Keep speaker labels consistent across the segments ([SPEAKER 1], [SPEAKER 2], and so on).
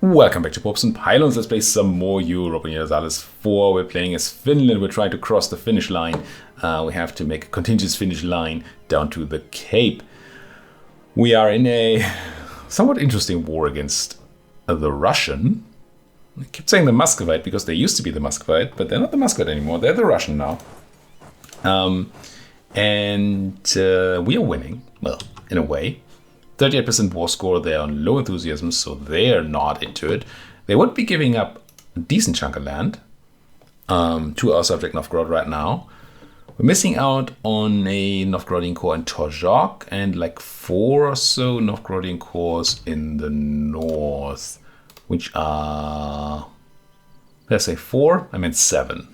[SPEAKER 1] Welcome back to Popes and Pylons. Let's play some more Europa Universalis IV. We're playing as Finland. We're trying to cross the finish line. We have to make a continuous finish line down to the Cape. We are in a somewhat interesting war against the Russian. I keep saying the Muscovite because they used to be the Muscovite, but they're not the Muscovite anymore. They're the Russian now. We are winning. Well, in a way. 38% war score, they're on low enthusiasm, so they're not into it. They would be giving up a decent chunk of land to our subject Novgorod right now. We're missing out on a Novgorodian core in Torzhok and like 4 or so Novgorodian cores in the north, which are, did I say 4? I meant 7.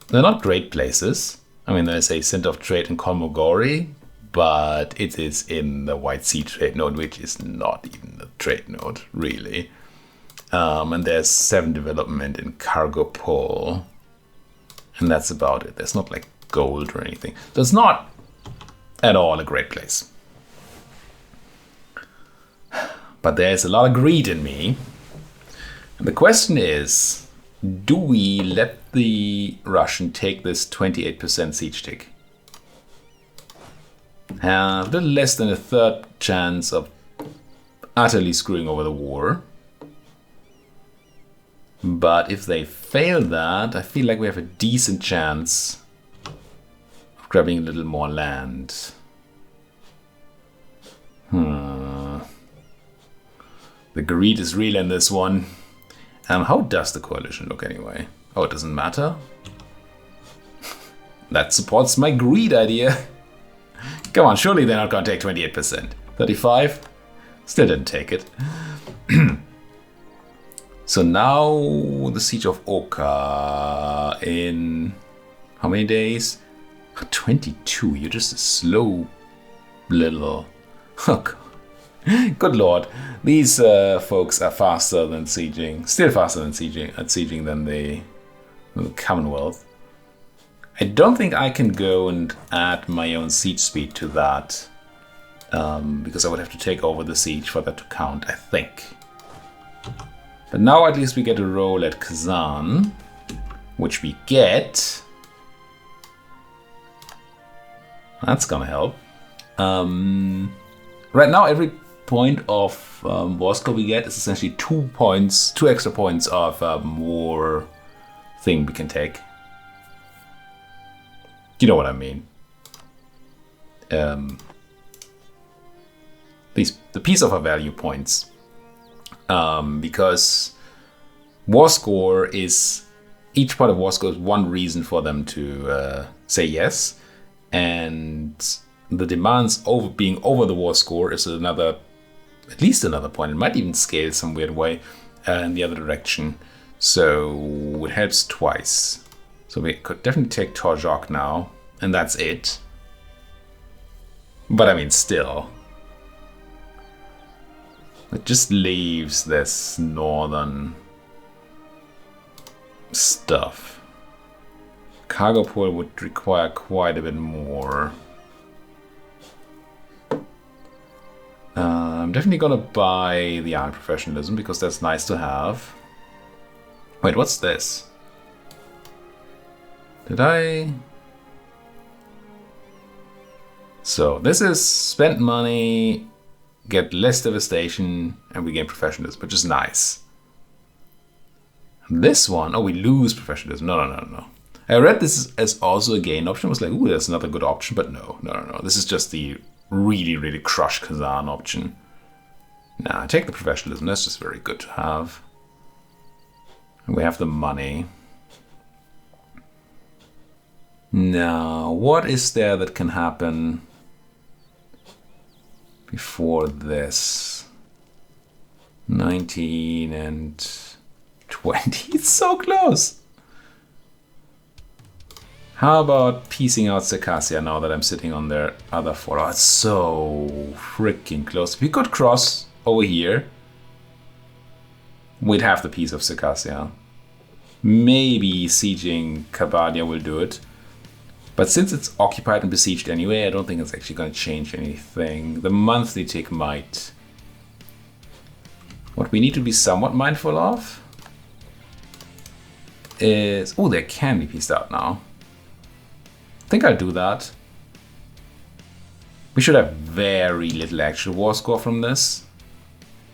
[SPEAKER 1] They're not great places. I mean, there's a center of trade in Kolmogorye, but it is in the White Sea trade node, which is not even a trade node, really. And there's 7 development in Kargopol. And that's about it. There's not like gold or anything. That's not at all a great place. But there's a lot of greed in me. And the question is, do we let the Russian take this 28% siege tick? Have a little less than a third chance of utterly screwing over the war. But if they fail that, I feel like we have a decent chance of grabbing a little more land. The greed is real in this one. How does the coalition look anyway? Oh, it doesn't matter. That supports my greed idea. Come on, surely they're not going to take 28%. 35? Still didn't take it. So now the siege of Oka in how many days? 22. You're just a slow little... Good lord. These folks are faster than sieging. Still faster than sieging than the Commonwealth. I don't think I can go and add my own siege speed to that, because I would have to take over the siege for that to count, I think. But now at least we get a roll at Kazan, which we get. That's gonna help. Right now every point of war score we get is essentially 2 extra points of war thing we can take. You know what I mean. The piece of our value points. Because war score is, each part of war score is one reason for them to say yes. And the demands being over the war score is at least another point. It might even scale some weird way in the other direction. So it helps twice. So we could definitely take Torzhok now, and that's it. But I mean, still. It just leaves this northern stuff. Kargopol would require quite a bit more. I'm definitely gonna buy the army professionalism because that's nice to have. Wait, what's this? Did I? So this is spend money, get less devastation, and we gain professionalism, which is nice. This one, oh, we lose professionalism. No. I read this as also a gain option. I was like, ooh, that's another good option, but no. This is just the really, really crush Kazan option. Nah, take the professionalism. That's just very good to have. And we have the money. Now, what is there that can happen before this? 19 and 20. It's so close. How about piecing out Circassia now that I'm sitting on their other 4? Oh, it's so freaking close. If we could cross over here, we'd have the piece of Circassia. Maybe sieging Kabadia will do it. But since it's occupied and besieged anyway, I don't think it's actually going to change anything. The monthly tick might. What we need to be somewhat mindful of is... Oh, they can be pieced out now. I think I'll do that. We should have very little actual war score from this.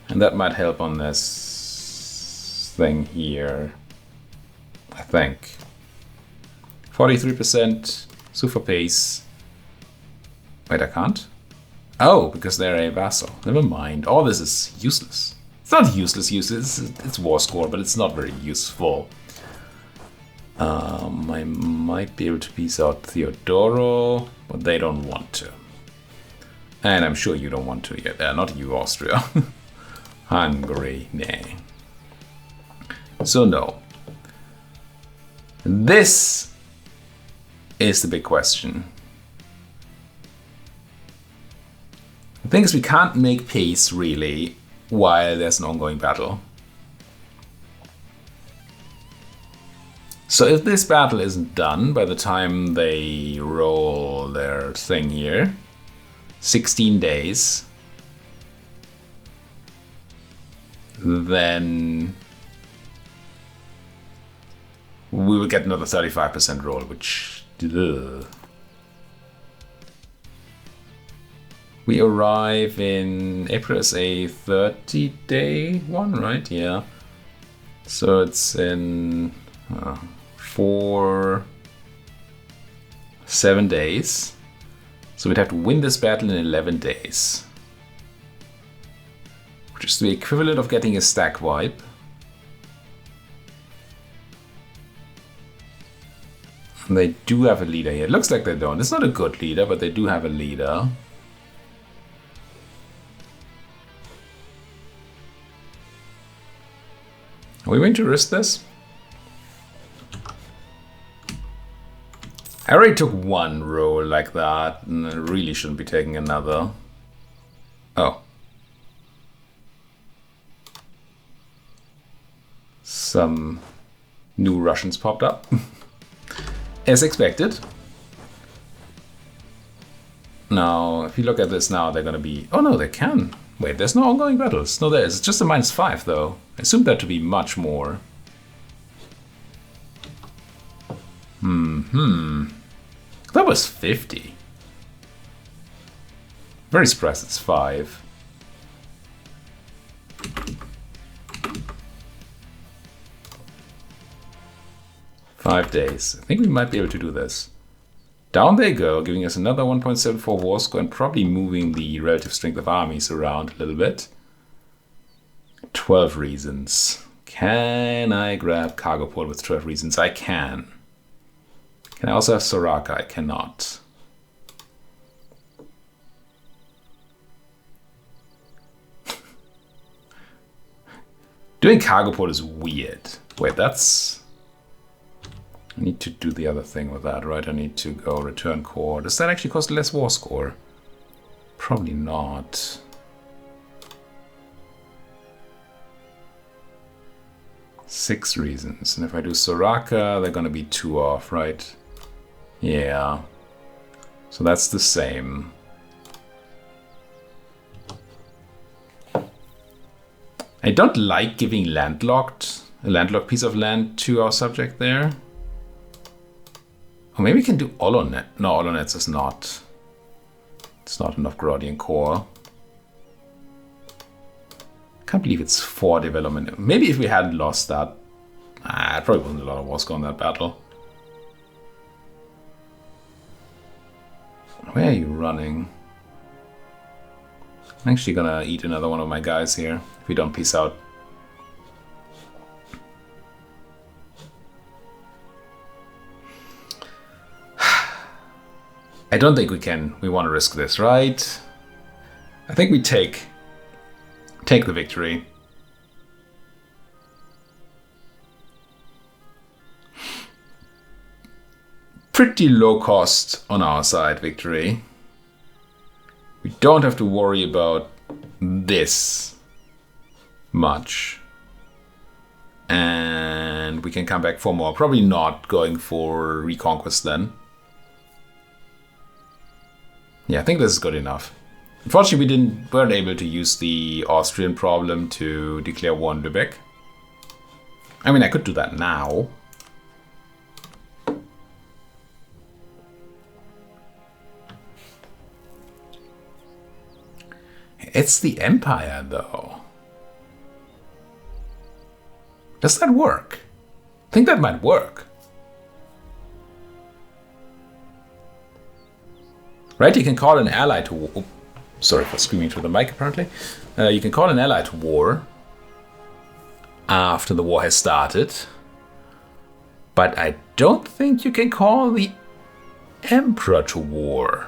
[SPEAKER 1] And that might help on this thing here, I think. 43%, super pace. Wait, I can't? Oh, because they're a vassal. Never mind. All this is useless. It's not useless. It's war score, but it's not very useful. I might be able to piece out Theodoro, but they don't want to. And I'm sure you don't want to yet. Not you, Austria. Hungary, nay. So no. This is the big question. The thing is, we can't make peace, really, while there's an ongoing battle. So if this battle isn't done by the time they roll their thing here, 16 days, then we will get another 35% roll, which... Ugh. We arrive in April as a 30-day one, right? Yeah. So it's in 7 days. So we'd have to win this battle in 11 days. Which is the equivalent of getting a stack wipe. And they do have a leader here. It looks like they don't. It's not a good leader, but they do have a leader. Are we going to risk this? I already took one roll like that, and I really shouldn't be taking another. Oh. Some new Russians popped up. As expected. Now, if you look at this now, they're going to be... Oh no, they can. Wait, there's no ongoing battles. No, there is. It's just a -5, though. I assumed that to be much more. That was 50. Very surprised it's 5. Five days. I think we might be able to do this. Down they go, giving us another 1.74 war score and probably moving the relative strength of armies around a little bit. 12 reasons. Can I grab cargo port with 12 reasons? I can. Can I also have Soraka? I cannot. Doing cargo port is weird. Wait, that's... I need to do the other thing with that, right? I need to go return core. Does that actually cost less war score? Probably not. Six reasons. And if I do Soraka, they're going to be 2 off, right? Yeah. So that's the same. I don't like giving a landlocked piece of land to our subject there. Or maybe we can do Olonet. No, Olonets is not. It's not enough Grodian core. Can't believe it's 4 development. Maybe if we hadn't lost that. It probably wasn't a lot of war score in that battle. Where are you running? I'm actually gonna eat another one of my guys here if we don't peace out. I don't think we can. We want to risk this, right? I think we take the victory. Pretty low cost on our side victory. We don't have to worry about this much. And we can come back for more. Probably not going for Reconquest then. Yeah, I think this is good enough. Unfortunately, weren't able to use the Austrian problem to declare war on Lübeck. I mean, I could do that now. It's the Empire, though. Does that work? I think that might work. Right, you can call an ally to war. Oh, sorry for screaming through the mic, apparently. You can call an ally to war after the war has started. But I don't think you can call the Emperor to war.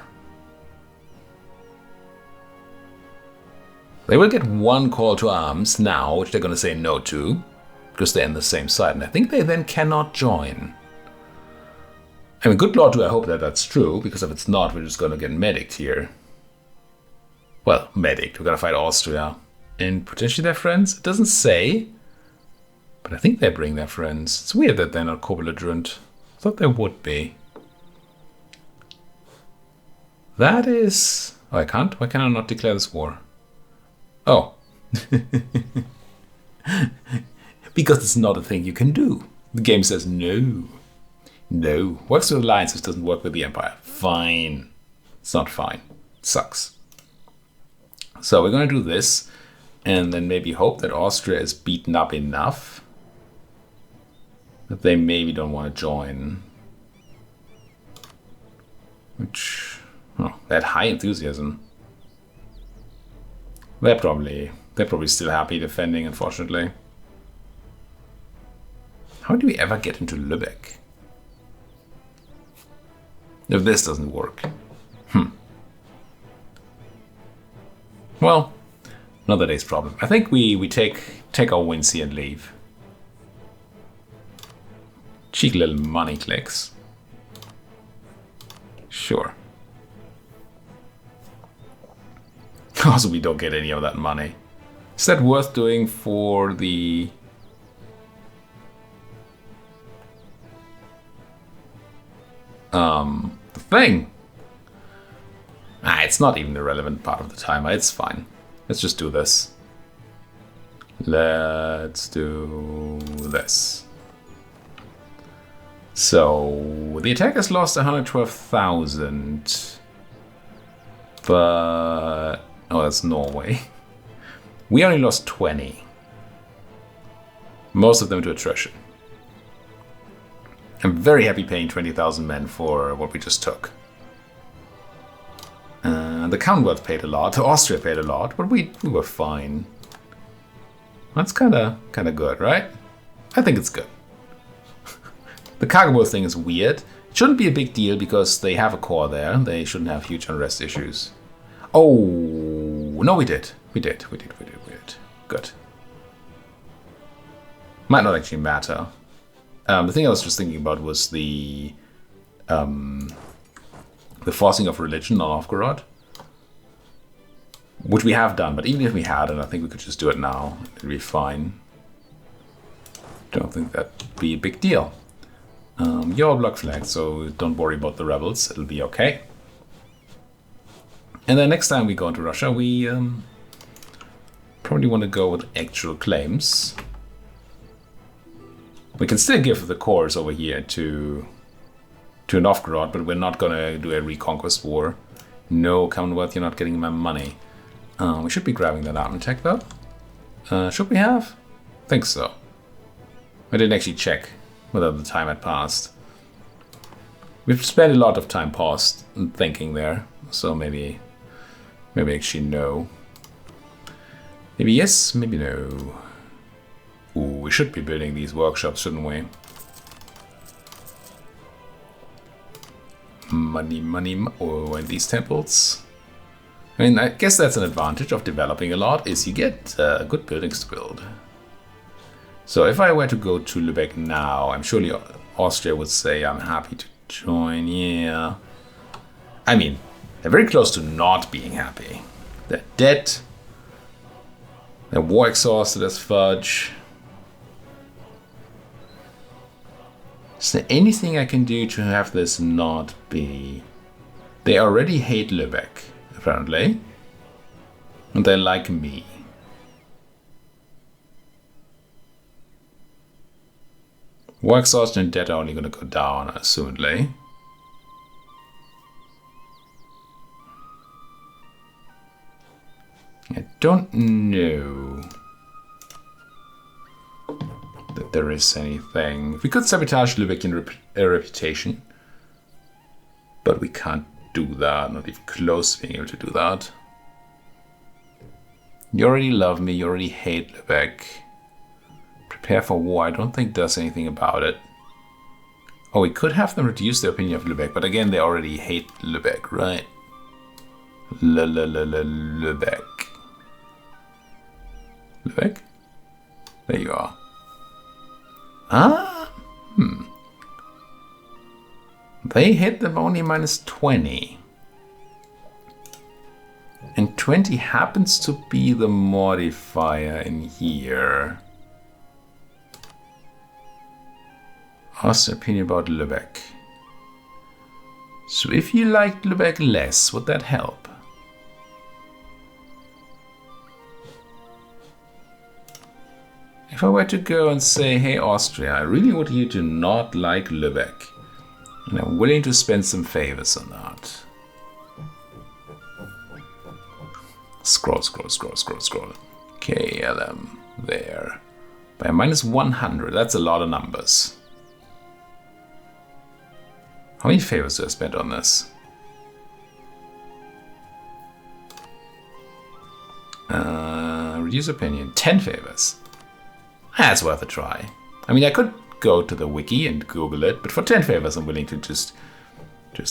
[SPEAKER 1] They will get one call to arms now, which they're going to say no to, because they're on the same side. And I think they then cannot join. I mean, good lord, do I hope that that's true, because if it's not, we're just going to get medicked here. Well, medicked. We're going to fight Austria. And potentially their friends? It doesn't say. But I think they bring their friends. It's weird that they're not co-belligerent. I thought they would be. That is... Oh, I can't? Why can I not declare this war? Oh. Because it's not a thing you can do. The game says no. No. Works with alliances, doesn't work with the Empire. Fine. It's not fine. It sucks. So we're going to do this, and then maybe hope that Austria is beaten up enough that they maybe don't want to join. Which, oh, they had high enthusiasm. They're probably still happy defending, unfortunately. How do we ever get into Lübeck? If this doesn't work. Well, another day's problem. I think we take our wins here and leave. Cheeky little money clicks. Sure. Also, we don't get any of that money. Is that worth doing for the... the thing? It's not even the relevant part of the timer. It's fine. Let's just do this. Let's do this. So, the attackers lost 112,000. But... oh, that's Norway. We only lost 20. Most of them to attrition. I'm very happy paying 20,000 men for what we just took. The Commonwealth paid a lot, Austria paid a lot, but we were fine. That's kind of good, right? I think it's good. The cargo thing is weird. It shouldn't be a big deal because they have a core there. They shouldn't have huge unrest issues. Oh, no, we did. We did. Good. Might not actually matter. The thing I was just thinking about was the forcing of religion on Novgorod, which we have done. But even if we hadn't, I think we could just do it now. It'd be fine. Don't think that'd be a big deal. You're block flag, so don't worry about the rebels. It'll be okay. And then next time we go into Russia, we probably want to go with actual claims. We can still give the cores over here to Novgorod, but we're not going to do a reconquest war. No, Commonwealth, you're not getting my money. We should be grabbing that armament tech, though. Should we have? I think so. I didn't actually check whether the time had passed. We've spent a lot of time paused and thinking there, so maybe actually no. Maybe yes, maybe no. Ooh, we should be building these workshops, shouldn't we? Money, oh, and these temples. I mean, I guess that's an advantage of developing a lot, is you get good buildings to build. So if I were to go to Lübeck now, I'm surely Austria would say I'm happy to join, yeah. I mean, they're very close to not being happy. They're dead. They're war exhausted as fudge. Is there anything I can do to have this not be... They already hate Lübeck, apparently. And they like me. War exhaustion and debt are only going to go down, assumedly. I don't know that there is anything. We could sabotage Lübeck reputation, but we can't do that, not even close to being able to do that. You already love me, you already hate Lübeck. Prepare for war, I don't think does anything about it. Oh, we could have them reduce their opinion of Lübeck, but again, they already hate Lübeck, right? Lübeck. Lübeck? There you are. Ah? They hit them only -20. And 20 happens to be the modifier in here. What's your opinion about Lübeck? So if you liked Lübeck less, would that help? If I were to go and say, hey Austria, I really want you to not like Lübeck, and I'm willing to spend some favors on that. Scroll. KLM there. By -100, that's a lot of numbers. How many favors do I spend on this? Reduce opinion, 10 favors. That's worth a try. I mean, I could go to the wiki and Google it, but for 10 favors I'm willing to just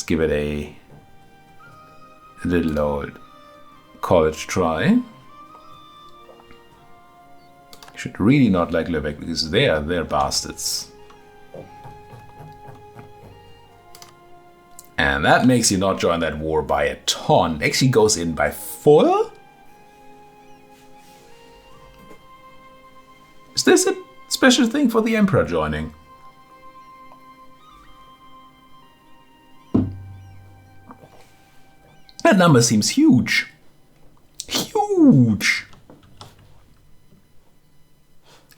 [SPEAKER 1] give it a little old college try. You should really not like Lübeck because they're bastards. And that makes you not join that war by a ton. Actually goes in by 4? Is this a special thing for the Emperor joining? That number seems huge. Huge!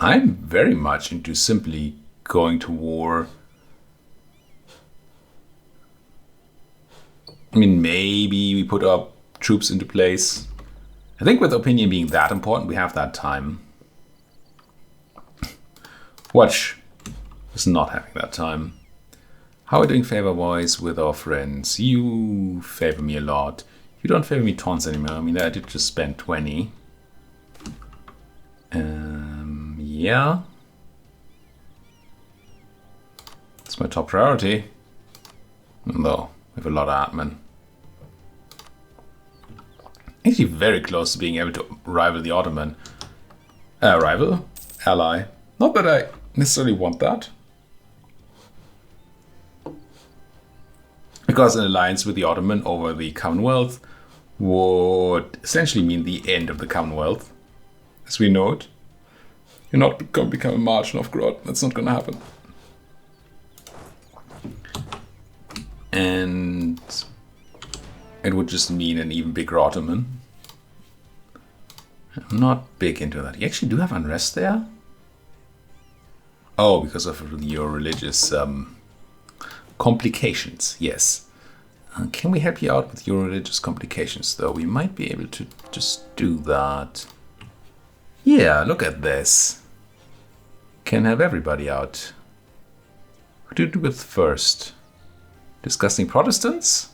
[SPEAKER 1] I'm very much into simply going to war. I mean, maybe we put our troops into place. I think with opinion being that important, we have that time. Watch is not having that time. How are we doing favor-wise with our friends? You favor me a lot. You don't favor me tons anymore. I mean, I did just spend 20. Yeah. It's my top priority. Though, we have a lot of admin. Actually very close to being able to rival the Ottoman. Rival? Ally. Not that I necessarily want that. Because an alliance with the Ottoman over the Commonwealth would essentially mean the end of the Commonwealth, as we know it. You're not going to become a margin of growth. That's not going to happen. And it would just mean an even bigger Ottoman. I'm not big into that. You actually do have unrest there? Oh, because of your religious complications, yes. Can we help you out with your religious complications, though? We might be able to just do that. Yeah, look at this. Can help everybody out. What do you do with first? Disgusting Protestants?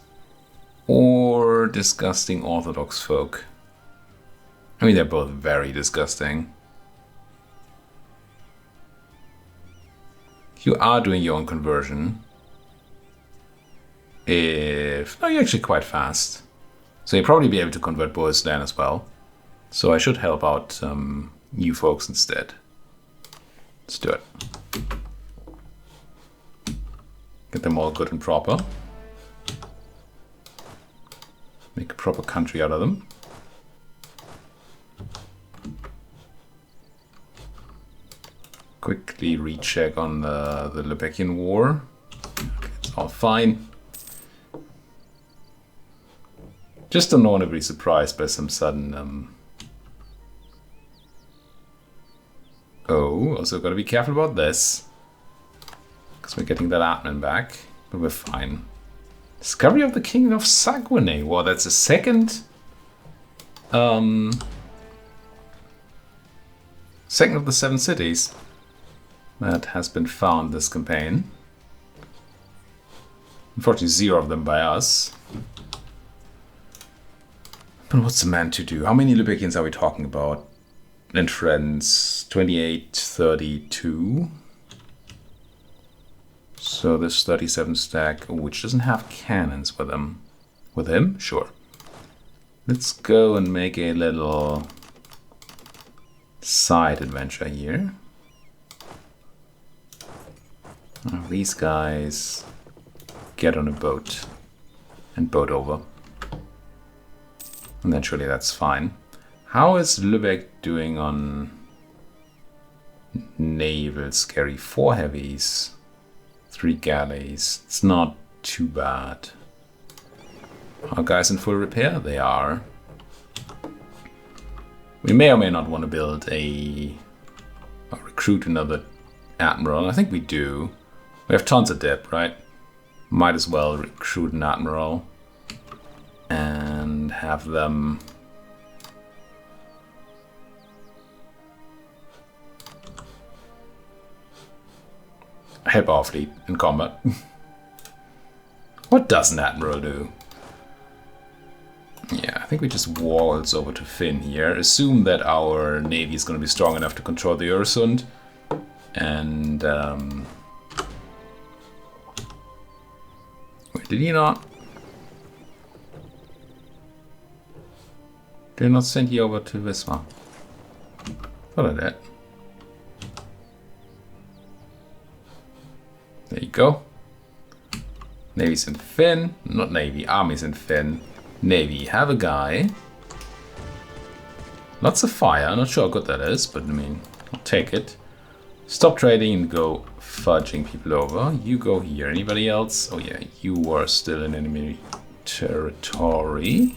[SPEAKER 1] Or disgusting Orthodox folk? I mean, they're both very disgusting. You are doing your own conversion. No, you're actually quite fast. So you'll probably be able to convert Borisland as well. So I should help out you folks instead. Let's do it. Get them all good and proper. Make a proper country out of them. Quickly recheck on the Lübeckian War. Okay, it's all fine. Just don't want to be surprised by some sudden Oh, also gotta be careful about this. Because we're getting that admin back, but we're fine. Discovery of the Kingdom of Saguenay. Well, that's the second of the 7 cities that has been found this campaign. Unfortunately, 0 of them by us. But what's the man to do? How many Lübeckians are we talking about? And friends, 28, 32. So this 37 stack, which doesn't have cannons with him. With him? Sure. Let's go and make a little side adventure here. Oh, these guys get on a boat and boat over. And then surely that's fine. How is Lübeck doing on naval scary? 4 heavies, 3 galleys. It's not too bad. Are guys in full repair? They are. We may or may not want to build or recruit another admiral. I think we do. We have tons of dip, right? Might as well recruit an admiral and have them help our fleet in combat. What does an admiral do? Yeah, I think we just waltz over to Finn here. Assume that our navy is going to be strong enough to control the Öresund. And wait, did he not? Did I not send you over to Wismar? Thought I did. There you go. Navy's in Finn. Not Navy, Army's in Finn. Navy, have a guy. Lots of fire. Not sure how good that is, but I mean, I'll take it. Stop trading and go fudging people over. You go here. Anybody else? Oh yeah, you are still in enemy territory.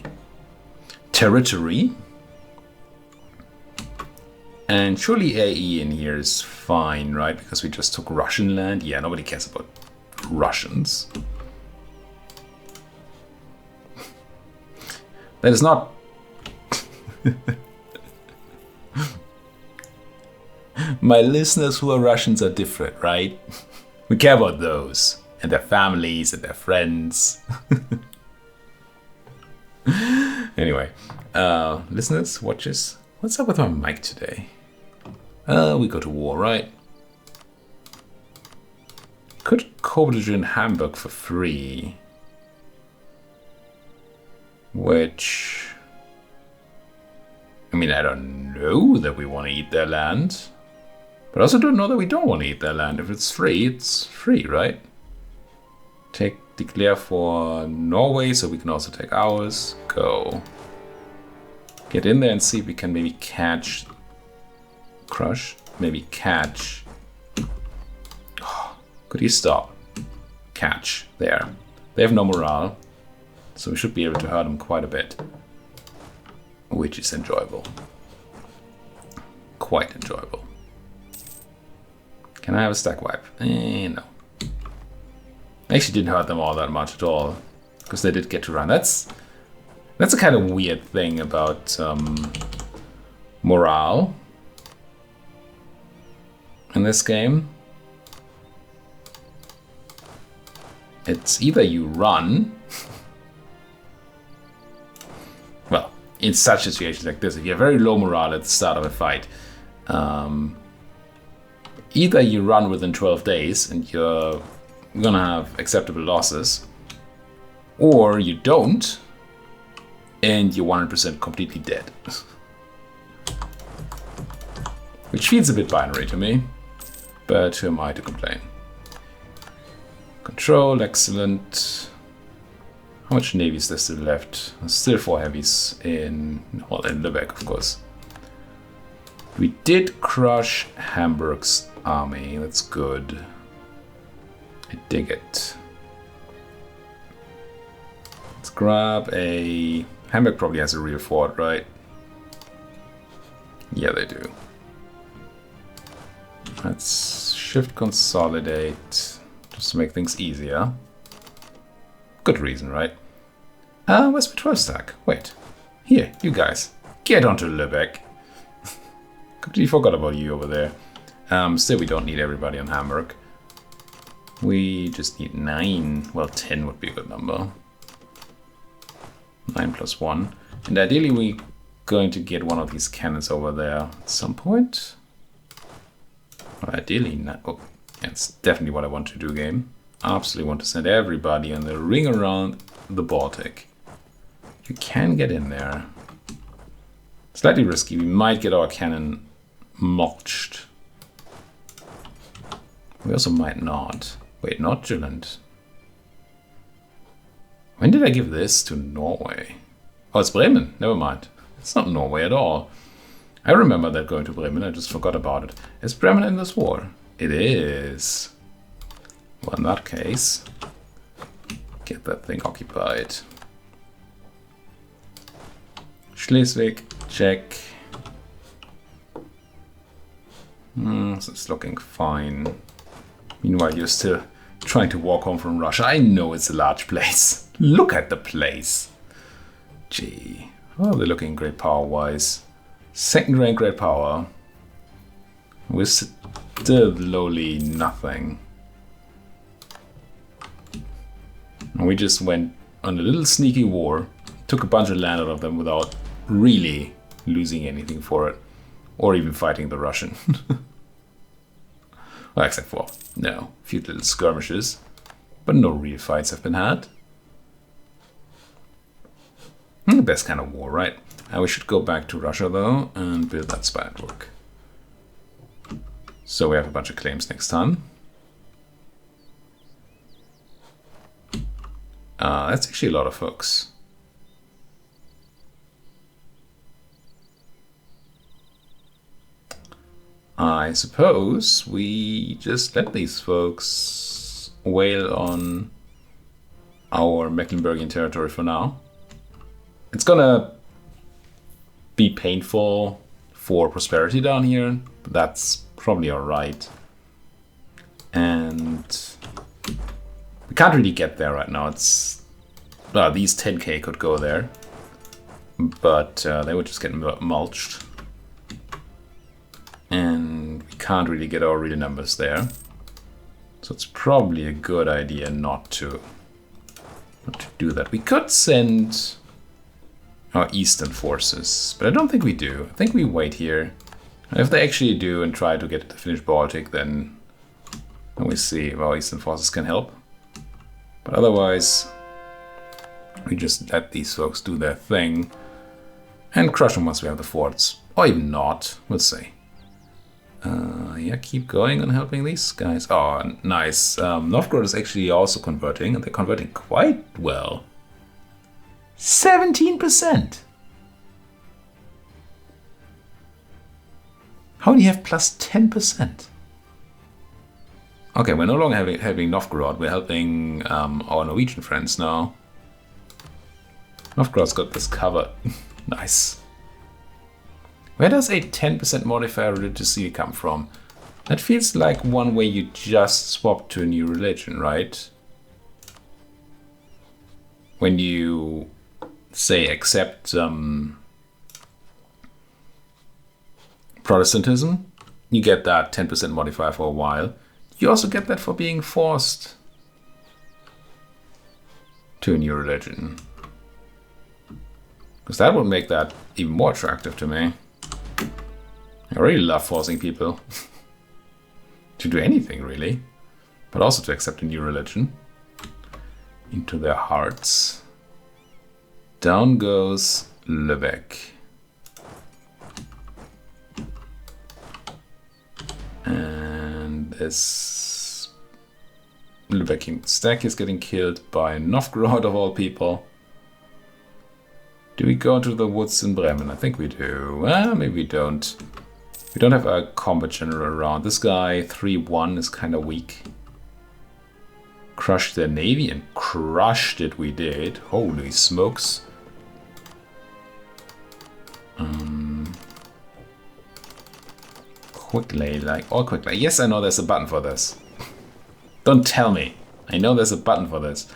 [SPEAKER 1] And surely AE in here is fine, right? Because we just took Russian land. Yeah, nobody cares about Russians. That is not... My listeners who are Russians are different, right? We care about those. And their families and their friends. Anyway, listeners, watchers, what's up with my mic today? We go to war, right? Could co-produce in Hamburg for free. Which... I mean, I don't know that we want to eat their land. But I also don't know that we don't want to eat their land. If it's free, right? Declare for Norway, so we can also take ours. Go. Get in there and see if we can maybe catch... Crush? Maybe catch... Oh, could you stop? Catch. There. They have no morale. So we should be able to hurt them quite a bit. Which is enjoyable. Quite enjoyable. Can I have a stack wipe? No. Actually didn't hurt them all that much at all. Because they did get to run. That's a kind of weird thing about morale in this game. It's either you run... Well, in such situations like this, if you have very low morale at the start of a fight, either you run within 12 days and you're gonna have acceptable losses, or you don't and you're 100% completely dead. Which feels a bit binary to me, but who am I to complain? Control, excellent. How much navy is there still left? There's still 4 heavies in Lübeck, of course. We did crush Hamburg's army. That's good. I dig it. Let's grab a... Hamburg probably has a real fort, right? Yeah, they do. Let's shift consolidate just to make things easier. Good reason, right? Where's my 12 stack? Wait. Here, you guys. Get onto Lübeck. Completely forgot about you over there. Still, we don't need everybody on Hamburg. We just need 9. Well, 10 would be a good number. 9 plus 1. And ideally, we're going to get one of these cannons over there at some point. Well, ideally, not. Oh, that's definitely what I want to do, game. Absolutely want to send everybody on the ring around the Baltic. You can get in there. Slightly risky. We might get our cannon mulched. We also might not. Wait, not Jylland. When did I give this to Norway? Oh, it's Bremen. Never mind. It's not Norway at all. I remember that going to Bremen. I just forgot about it. Is Bremen in this war? It is. Well, in that case, get that thing occupied. Schleswig, check. This is looking fine. Meanwhile, you're still trying to walk home from Russia. I know it's a large place. Look at the place. Gee. Oh, they're looking great power-wise. Second rank great power. We're still lowly nothing. And we just went on a little sneaky war. Took a bunch of land out of them without really losing anything for it. Or even fighting the Russian. Well, except for, no, a few little skirmishes. But no real fights have been had. The best kind of war, right? We should go back to Russia, though, and build that spy network. So we have a bunch of claims next time. That's actually a lot of folks. I suppose we just let these folks wail on our Mecklenburgian territory for now. It's gonna be painful for prosperity down here, but that's probably alright. And we can't really get there right now. It's these 10k could go there, but they would just get mulched. And we can't really get our real numbers there. So it's probably a good idea not to do that. We could send our eastern forces, but I don't think we do. I think we wait here. And if they actually do and try to get to the Finnish Baltic, then we see if our eastern forces can help. But otherwise, we just let these folks do their thing and crush them once we have the forts. Or even not, we'll see. Yeah, keep going on helping these guys. Oh, nice. Novgorod is actually also converting, and they're converting quite well. 17%! How do you have plus 10%? Okay, we're no longer helping Novgorod, we're helping our Norwegian friends now. Novgorod's got this covered. Nice. Where does a 10% modifier religiously come from? That feels like one way you just swap to a new religion, right? When you say accept Protestantism, you get that 10% modifier for a while. You also get that for being forced to a new religion. Because that would make that even more attractive to me. I really love forcing people to do anything, really. But also to accept a new religion into their hearts. Down goes Lübeck. And this Lübeck stack is getting killed by Novgorod of all people. Do we go to the woods in Bremen? I think we do. Maybe we don't. We don't have a combat general around. This guy, 3-1, is kind of weak. Crushed their navy, and crushed it we did. Holy smokes. quickly, like all quickly. Yes, I know there's a button for this. Don't tell me. I know there's a button for this.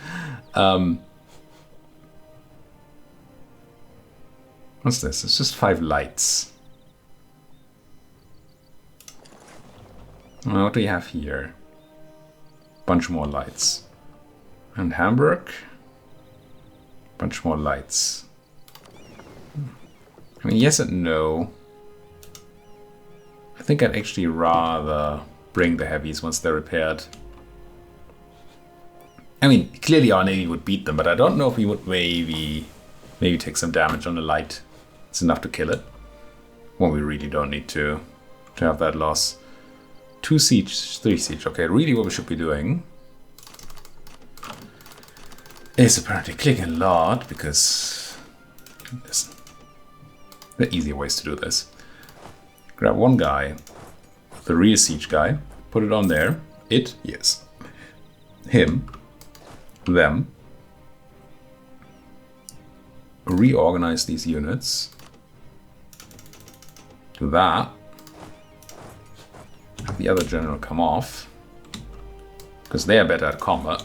[SPEAKER 1] What's this? It's just 5 lights. What do you have here? Bunch more lights. And Hamburg. Bunch more lights. I mean, yes and no. I think I'd actually rather bring the heavies once they're repaired. I mean, clearly our navy would beat them, but I don't know if we would maybe take some damage on the light. It's enough to kill it. Well, we really don't need to have that loss. 2 siege, 3 siege. Okay, really what we should be doing is apparently clicking a lot, because listen, there are easier ways to do this. Grab one guy, the real siege guy, put it on there. It, yes. Him, them. Reorganize these units. Do that. Have the other general come off, because they are better at combat.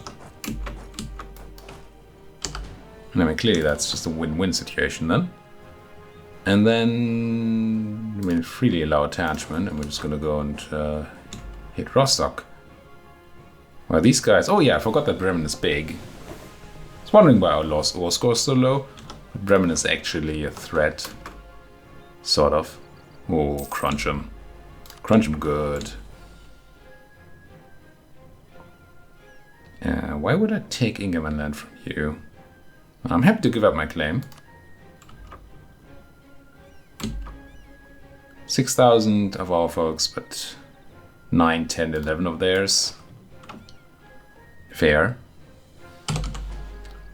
[SPEAKER 1] And I mean, clearly that's just a win-win situation then. And then, I mean, freely allow attachment, and we're just gonna go and hit Rostock. Well, these guys, oh yeah, I forgot that Bremen is big. I was wondering why our war score is so low. But Bremen is actually a threat, sort of. Oh, crunch them. Crunch them good. Why would I take Ingermanland from you? I'm happy to give up my claim. 6,000 of our folks, but 9, 10, 11 of theirs. Fair.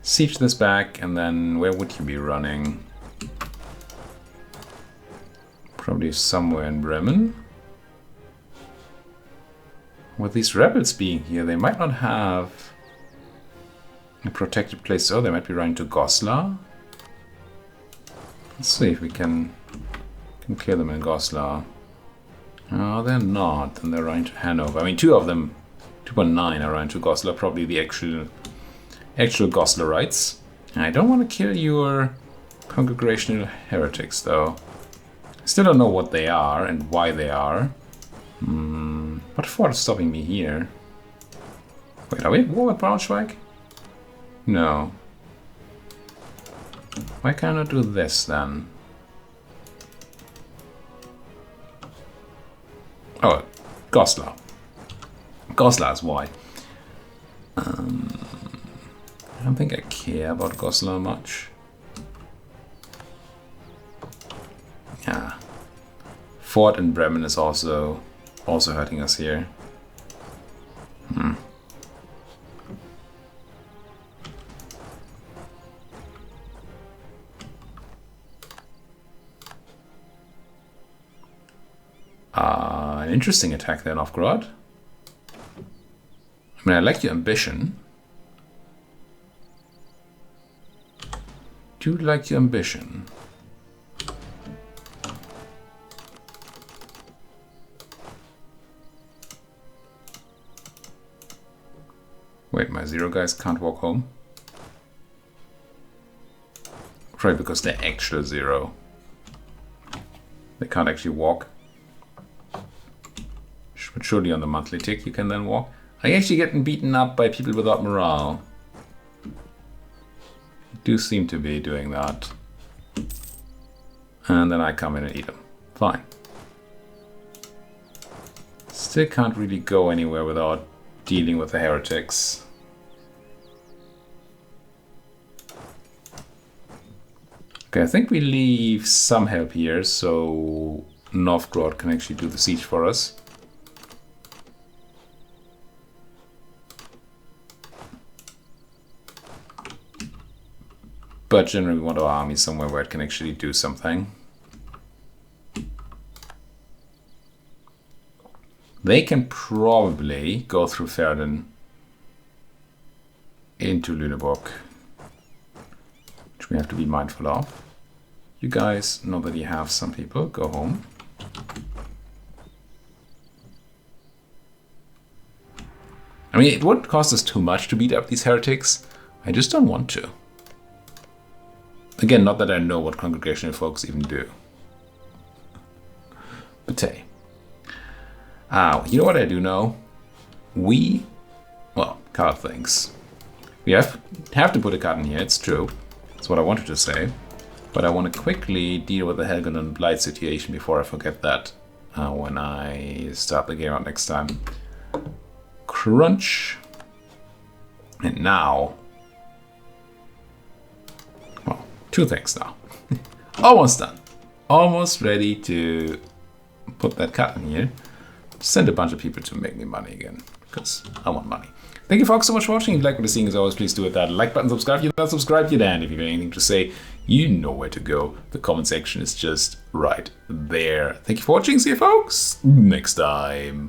[SPEAKER 1] Siege this back, and then where would you be running? Probably somewhere in Bremen. With these rebels being here, they might not have a protected place. Oh, they might be running to Goslar. Let's see if we can clear them in Goslar. Oh, they're not. Then they're running to Hanover. I mean, 2 of them, 2.9 are running to Goslar. Probably the actual Goslarites. I don't want to kill your congregational heretics, though. I still don't know what they are and why they are. What for is stopping me here? Wait, are we at war with Braunschweig? No. Why can't I do this then? Oh, Goslar. Goslar is why. I don't think I care about Goslar much. Yeah. Fort in Bremen is also hurting us here. An interesting attack there, Novgorod. I mean, I like your ambition. Do you like your ambition? Wait, my 0 guys can't walk home? Probably because they're actual 0. They can't actually walk. But surely on the monthly tick you can then walk. Are you actually getting beaten up by people without morale? You do seem to be doing that. And then I come in and eat them. Fine. Still can't really go anywhere without dealing with the heretics. Okay, I think we leave some help here so Novgorod can actually do the siege for us. But generally we want our army somewhere where it can actually do something. They can probably go through Verden into Lüneburg, which we have to be mindful of. You guys know that you have some people. Go home. I mean, it wouldn't cost us too much to beat up these heretics. I just don't want to. Again, not that I know what congregational folks even do. But hey. You know what I do know? Well, card things. We have to put a card in here, it's true. That's what I wanted to say. But I want to quickly deal with the Helgen and Blight situation before I forget that when I start the game out next time. Crunch. And now... well, two things now. Almost done. Almost ready to put that card in here. Send a bunch of people to make me money again. Because I want money. Thank you folks so much for watching. If you like what you're seeing, as always, please do hit that like button, subscribe if you're not subscribed yet, and if you have anything to say, you know where to go. The comment section is just right there. Thank you for watching. See you folks next time.